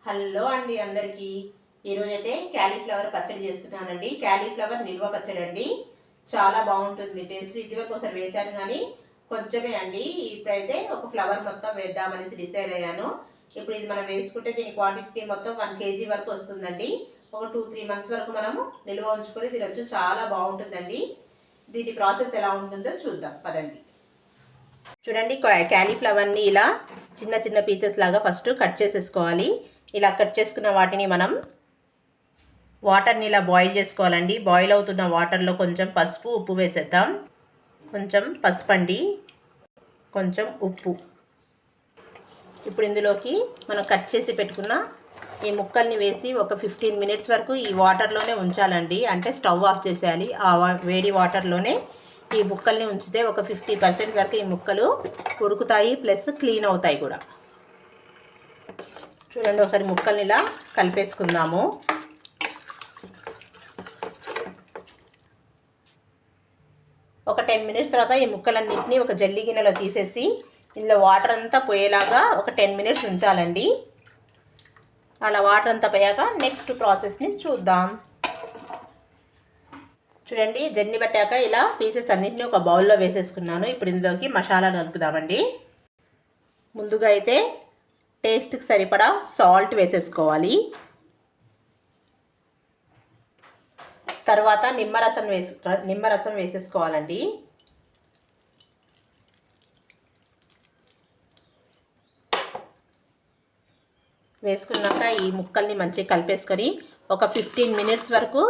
Hello అండి అందరికీ. ఈరోజైతే క్యాలీఫ్లవర్ పచ్చడి చేస్తున్నానండి. క్యాలీఫ్లవర్ నిల్వ పచ్చడి అండి. చాలా బాగుంటుంది టేస్ట్. ఇదివరకు ఒకసారి వేసాను కానీ కొంచెమే అండి. ఇప్పుడైతే ఒక ఫ్లవర్ మొత్తం వేద్దామనేసి డిసైడ్ అయ్యాను. ఇప్పుడు ఇది మనం వేసుకుంటే దీని క్వాంటిటీ మొత్తం 1 kg వరకు వస్తుందండి. ఒక 2-3 months వరకు మనము నిల్వ ఉంచుకొని తినొచ్చు. చాలా బాగుంటుందండి. దీని ప్రాసెస్ ఎలా ఉంటుందో చూద్దాం పదండి. చూడండి, క్యాలీఫ్లవర్ని ఇలా చిన్న చిన్న పీసెస్ లాగా ఫస్ట్ కట్ చేసేసుకోవాలి. ఇలా కట్ చేసుకున్న వాటిని మనం వాటర్ని ఇలా బాయిల్ చేసుకోవాలండి. బాయిల్ అవుతున్న వాటర్లో కొంచెం పసుపు, ఉప్పు వేసేద్దాం. కొంచెం పసుపు అండి, కొంచెం ఉప్పు. ఇప్పుడు ఇందులోకి మనం కట్ చేసి పెట్టుకున్న ఈ ముక్కల్ని వేసి ఒక 15 minutes వరకు ఈ వాటర్లోనే ఉంచాలండి. అంటే స్టవ్ ఆఫ్ చేసేయాలి. ఆ వేడి వాటర్లోనే ఈ ముక్కల్ని ఉంచితే ఒక 50% వరకు ఈ ముక్కలు ఉడుకుతాయి, ప్లస్ క్లీన్ అవుతాయి కూడా. చూడండి, ఒకసారి ముక్కల్ని ఇలా కలిపేసుకుందాము. ఒక 10 minutes తర్వాత ఈ ముక్కలన్నింటినీ ఒక జల్లి గిన్నెలో తీసేసి ఇందులో వాటర్ అంతా పోయేలాగా ఒక 10 minutes ఉంచాలండి. అలా వాటర్ అంతా పోయాక నెక్స్ట్ ప్రాసెస్ని చూద్దాం. చూడండి, జల్లి పట్టాక ఇలా పీసెస్ అన్నింటినీ ఒక బౌల్లో వేసేసుకున్నాను. ఇప్పుడు ఇందులోకి మసాలా కలుపుదామండి. ముందుగా అయితే టేస్ట్కి సరిపడా సాల్ట్ వేసేసుకోవాలి. తర్వాత నిమ్మరసం వేసేసుకోవాలండి. వేసుకున్నాక ఈ ముక్కల్ని మంచిగా కలిపేసుకొని ఒక 15 minutes వరకు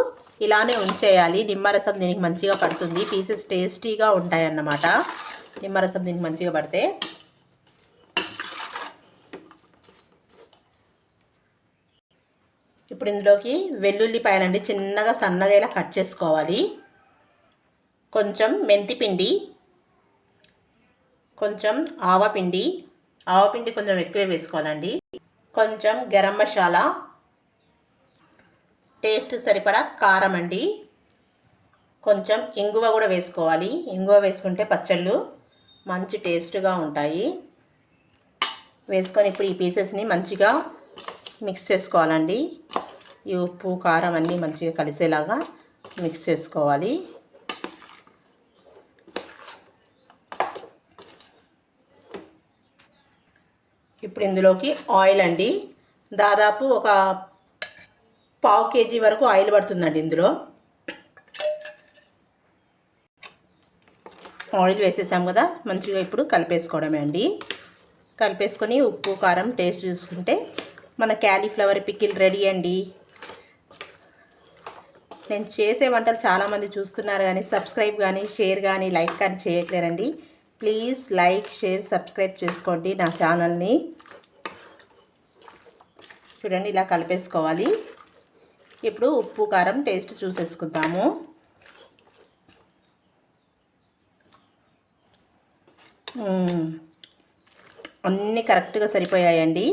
ఇలానే ఉంచేయాలి. నిమ్మరసం దీనికి మంచిగా పడుతుంది. పీసెస్ టేస్టీగా ఉంటాయి అన్నమాట నిమ్మరసం దీనికి మంచిగా పడితే. ఇప్పుడు ఇందులోకి వెల్లుల్లిపాయలండి చిన్నగా సన్నగా ఇలా కట్ చేసుకోవాలి. కొంచెం మెంతిపిండి, కొంచెం ఆవపిండి కొంచెం ఎక్కువే వేసుకోవాలండి. కొంచెం గరం మసాలా, టేస్ట్ సరిపడా కారం అండి. కొంచెం ఇంగువ కూడా వేసుకోవాలి. ఇంగువ వేసుకుంటే పచ్చళ్ళు మంచి టేస్ట్గా ఉంటాయి. వేసుకొని ఇప్పుడు ఈ పీసెస్ని మంచిగా మిక్స్ చేసుకోవాలండి. ఈ ఉప్పు కారం అన్నీ మంచిగా కలిసేలాగా మిక్స్ చేసుకోవాలి. ఇప్పుడు ఇందులోకి ఆయిల్ అండి. దాదాపు ఒక 1/2 kg వరకు ఆయిల్ పడుతుందండి. ఇందులో ఆయిల్ వేసేసాం కదా, మంచిగా ఇప్పుడు కలిపేసుకోవడమే అండి. కలిపేసుకొని ఉప్పు కారం టేస్ట్ చూసుకుంటే మన క్యాలీఫ్లవర్ పికిల్ రెడీ అండి. నేను చేసే వంటలు చాలామంది చూస్తున్నారు కానీ సబ్స్క్రైబ్ కానీ షేర్ కానీ లైక్ కానీ చేయట్లేరండి. ప్లీజ్ లైక్, షేర్, సబ్స్క్రైబ్ చేసుకోండి నా ఛానల్ని. చూడండి, ఇలా కలిపేసుకోవాలి. ఇప్పుడు ఉప్పు కారం టేస్ట్ చూసేసుకుందాము. అన్నీ కరెక్ట్గా సరిపోయాయండి.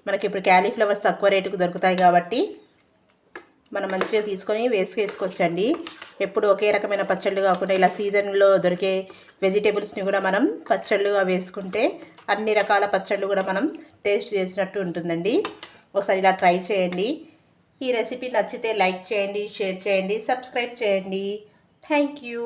మనకి ఇప్పుడు క్యాలీఫ్లవర్స్ తక్కువ రేటుకు దొరుకుతాయి కాబట్టి మనం మంచిగా తీసుకొని వేసుకోవచ్చండి. ఎప్పుడు ఒకే రకమైన పచ్చళ్ళు కాకుండా ఇలా సీజన్లో దొరికే వెజిటేబుల్స్ని కూడా మనం పచ్చళ్ళుగా వేసుకుంటే అన్ని రకాల పచ్చళ్ళు కూడా మనం టేస్ట్ చేసినట్టు ఉంటుందండి. ఒకసారి ఇలా ట్రై చేయండి. ఈ రెసిపీ నచ్చితే లైక్ చేయండి, షేర్ చేయండి, సబ్స్క్రైబ్ చేయండి. Thank you.